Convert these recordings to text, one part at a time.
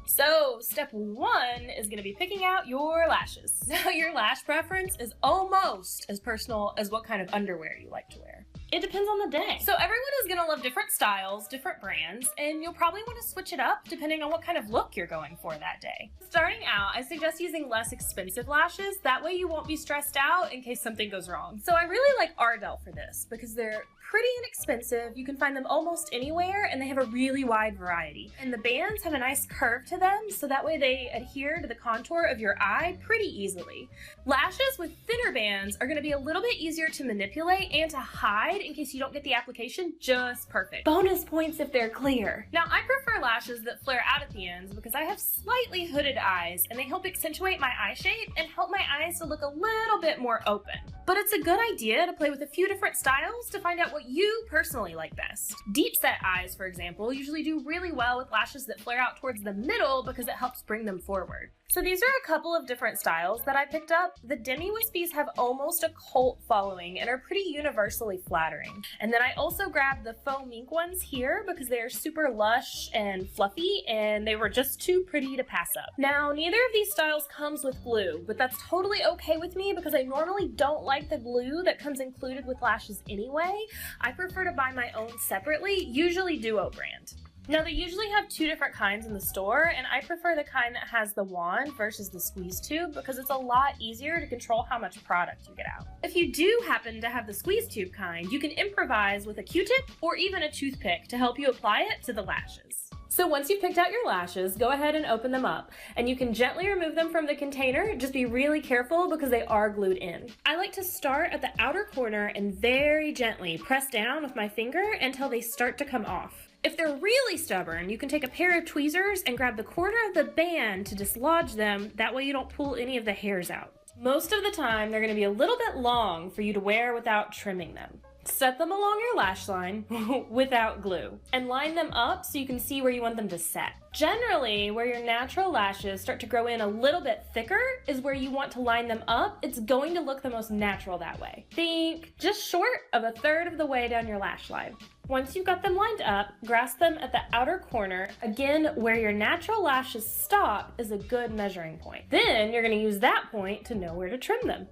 So step 1 is going to be picking out your lashes. Now your lash preference is almost as personal as what kind of underwear you like to wear. It depends on the day. So everyone is going to love different styles, different brands, and you'll probably want to switch it up depending on what kind of look you're going for that day. Starting out, I suggest using less expensive lashes. That way you won't be stressed out in case something goes wrong. So I really like Ariel for this because they're pretty inexpensive. You can find them almost anywhere and they have a really wide variety. And the bands have a nice curve to them, so that way they adhere to the contour of your eye pretty easily. Lashes with thinner bands are going to be a little bit easier to manipulate and to hide in case you don't get the application just perfect. Bonus points if they're clear. Now I prefer lashes that flare out at the ends because I have slightly hooded eyes and they help accentuate my eye shape and help my eyes to look a little bit more open. But it's a good idea to play with a few different styles to find out what you personally like best. Deep set eyes, for example, usually do really well with lashes that flare out towards the middle because it helps bring them forward. So these are a couple of different styles that I picked up. The demi-wispies have almost a cult following and are pretty universally flattering. And then I also grabbed the faux mink ones here because they are super lush and fluffy and they were just too pretty to pass up. Now, neither of these styles comes with glue, but that's totally okay with me because I normally don't like the glue that comes included with lashes anyway. I prefer to buy my own separately, usually Duo brand. Now they usually have two different kinds in the store, and I prefer the kind that has the wand versus the squeeze tube because it's a lot easier to control how much product you get out. If you do happen to have the squeeze tube kind, you can improvise with a Q-tip or even a toothpick to help you apply it to the lashes. So once you've picked out your lashes, go ahead and open them up, and you can gently remove them from the container. Just be really careful because they are glued in. I like to start at the outer corner and very gently press down with my finger until they start to come off. If they're really stubborn, you can take a pair of tweezers and grab the corner of the band to dislodge them. That way you don't pull any of the hairs out. Most of the time, they're going to be a little bit long for you to wear without trimming them. Set them along your lash line without glue and line them up so you can see where you want them to set. Generally, where your natural lashes start to grow in a little bit thicker is where you want to line them up. It's going to look the most natural that way. Think just short of a third of the way down your lash line. Once you've got them lined up, grasp them at the outer corner. Again, where your natural lashes stop is a good measuring point. Then you're going to use that point to know where to trim them.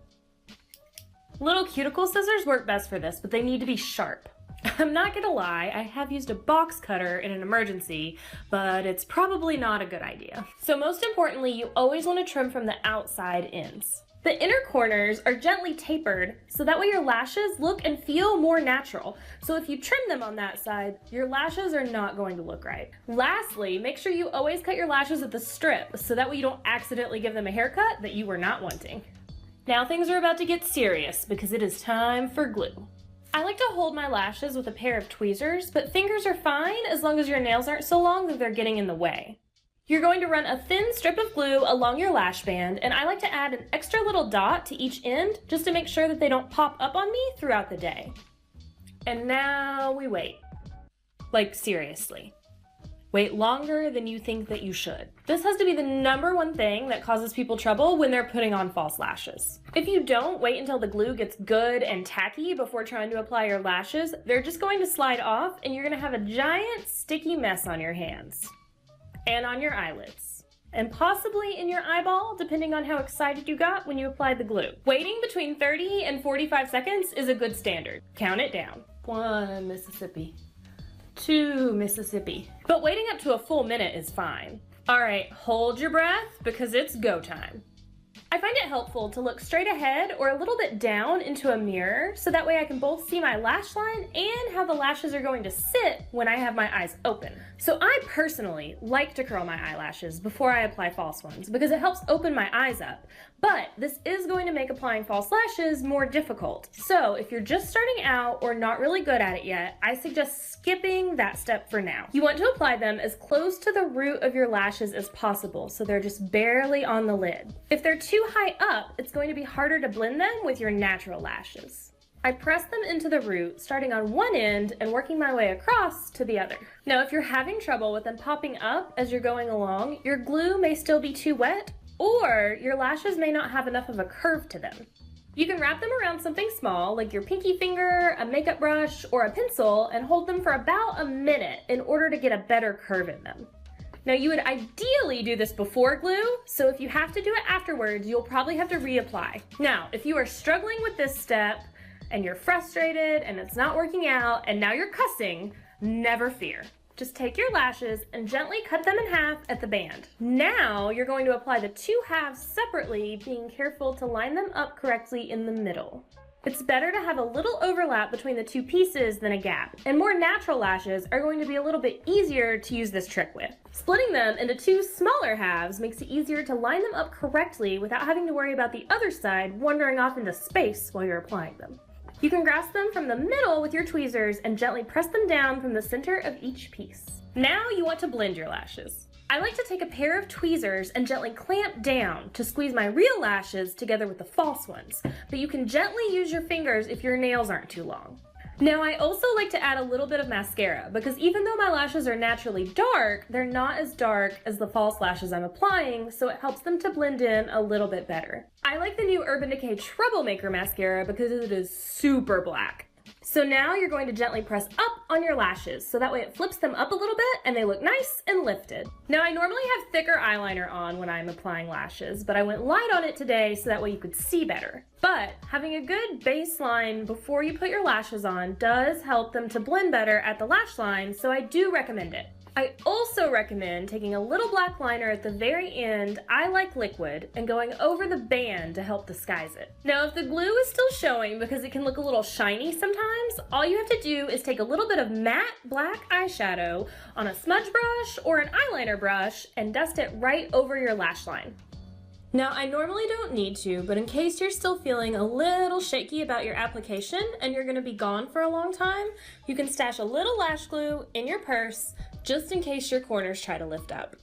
Little cuticle scissors work best for this, but they need to be sharp. I'm not gonna lie, I have used a box cutter in an emergency, but it's probably not a good idea. So most importantly, you always want to trim from the outside ends. The inner corners are gently tapered, so that way your lashes look and feel more natural. So if you trim them on that side, your lashes are not going to look right. Lastly, make sure you always cut your lashes at the strip, so that way you don't accidentally give them a haircut that you were not wanting. Now things are about to get serious because it is time for glue. I like to hold my lashes with a pair of tweezers, but fingers are fine as long as your nails aren't so long that they're getting in the way. You're going to run a thin strip of glue along your lash band, and I like to add an extra little dot to each end just to make sure that they don't pop up on me throughout the day. And now we wait. Like seriously. Wait longer than you think that you should. This has to be the #1 thing that causes people trouble when they're putting on false lashes. If you don't wait until the glue gets good and tacky before trying to apply your lashes, they're just going to slide off and you're going to have a giant sticky mess on your hands. And on your eyelids. And possibly in your eyeball, depending on how excited you got when you applied the glue. Waiting between 30 and 45 seconds is a good standard. Count it down. 1 Mississippi. 2 Mississippi. But waiting up to a full minute is fine. Alright, hold your breath because it's go time. I find it helpful to look straight ahead or a little bit down into a mirror so that way I can both see my lash line and how the lashes are going to sit when I have my eyes open. So I personally like to curl my eyelashes before I apply false ones because it helps open my eyes up. But this is going to make applying false lashes more difficult. So if you're just starting out or not really good at it yet, I suggest skipping that step for now. You want to apply them as close to the root of your lashes as possible so they're just barely on the lid. If they're too high up, it's going to be harder to blend them with your natural lashes. I press them into the root, starting on one end and working my way across to the other. Now, if you're having trouble with them popping up as you're going along, your glue may still be too wet, or your lashes may not have enough of a curve to them. You can wrap them around something small, like your pinky finger, a makeup brush, or a pencil, and hold them for about a minute in order to get a better curve in them. Now you would ideally do this before glue, so if you have to do it afterwards, you'll probably have to reapply. Now, if you are struggling with this step and you're frustrated and it's not working out and now you're cussing, never fear. Just take your lashes and gently cut them in half at the band. Now you're going to apply the two halves separately, being careful to line them up correctly in the middle. It's better to have a little overlap between the two pieces than a gap, and more natural lashes are going to be a little bit easier to use this trick with. Splitting them into two smaller halves makes it easier to line them up correctly without having to worry about the other side wandering off into space while you're applying them. You can grasp them from the middle with your tweezers and gently press them down from the center of each piece. Now you want to blend your lashes. I like to take a pair of tweezers and gently clamp down to squeeze my real lashes together with the false ones, but you can gently use your fingers if your nails aren't too long. Now I also like to add a little bit of mascara because even though my lashes are naturally dark, they're not as dark as the false lashes I'm applying, so it helps them to blend in a little bit better. I like the new Urban Decay Troublemaker mascara because it is super black. So now you're going to gently press up on your lashes, so that way it flips them up a little bit and they look nice and lifted. Now I normally have thicker eyeliner on when I'm applying lashes, but I went light on it today so that way you could see better. But having a good baseline before you put your lashes on does help them to blend better at the lash line, so I do recommend it. I also recommend taking a little black liner at the very end, I like liquid, and going over the band to help disguise it. Now if the glue is still showing because it can look a little shiny sometimes, all you have to do is take a little bit of matte black eyeshadow on a smudge brush or an eyeliner brush and dust it right over your lash line. Now I normally don't need to, but in case you're still feeling a little shaky about your application and you're going to be gone for a long time, you can stash a little lash glue in your purse just in case your corners try to lift up.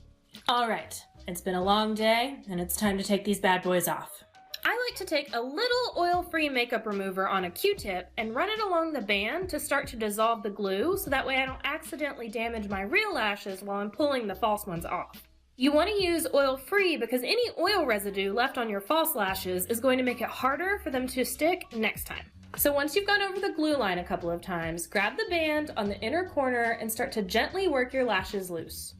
All right, it's been a long day and it's time to take these bad boys off. I like to take a little oil-free makeup remover on a Q-tip and run it along the band to start to dissolve the glue so that way I don't accidentally damage my real lashes while I'm pulling the false ones off. You want to use oil-free because any oil residue left on your false lashes is going to make it harder for them to stick next time. So once you've gone over the glue line a couple of times, grab the band on the inner corner and start to gently work your lashes loose.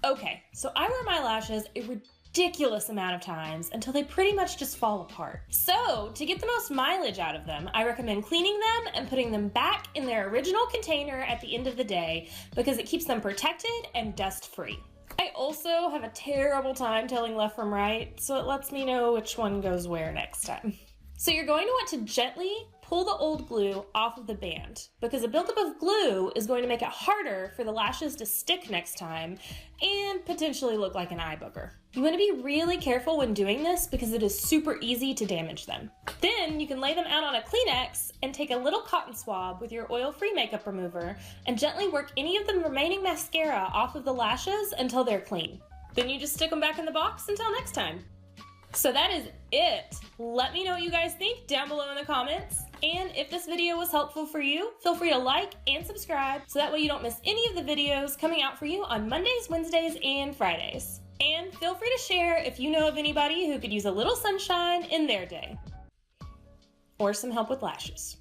Okay, so I wear my lashes a ridiculous amount of times until they pretty much just fall apart. So to get the most mileage out of them, I recommend cleaning them and putting them back in their original container at the end of the day because it keeps them protected and dust-free. I also have a terrible time telling left from right, so it lets me know which one goes where next time. So you're going to want to gently pull the old glue off of the band because a buildup of glue is going to make it harder for the lashes to stick next time and potentially look like an eye booger. You want to be really careful when doing this because it is super easy to damage them. Then you can lay them out on a Kleenex and take a little cotton swab with your oil-free makeup remover and gently work any of the remaining mascara off of the lashes until they're clean. Then you just stick them back in the box until next time. So that is it. Let me know what you guys think down below in the comments. And if this video was helpful for you, feel free to like and subscribe so that way you don't miss any of the videos coming out for you on Mondays, Wednesdays, and Fridays. And feel free to share if you know of anybody who could use a little sunshine in their day. Or some help with lashes.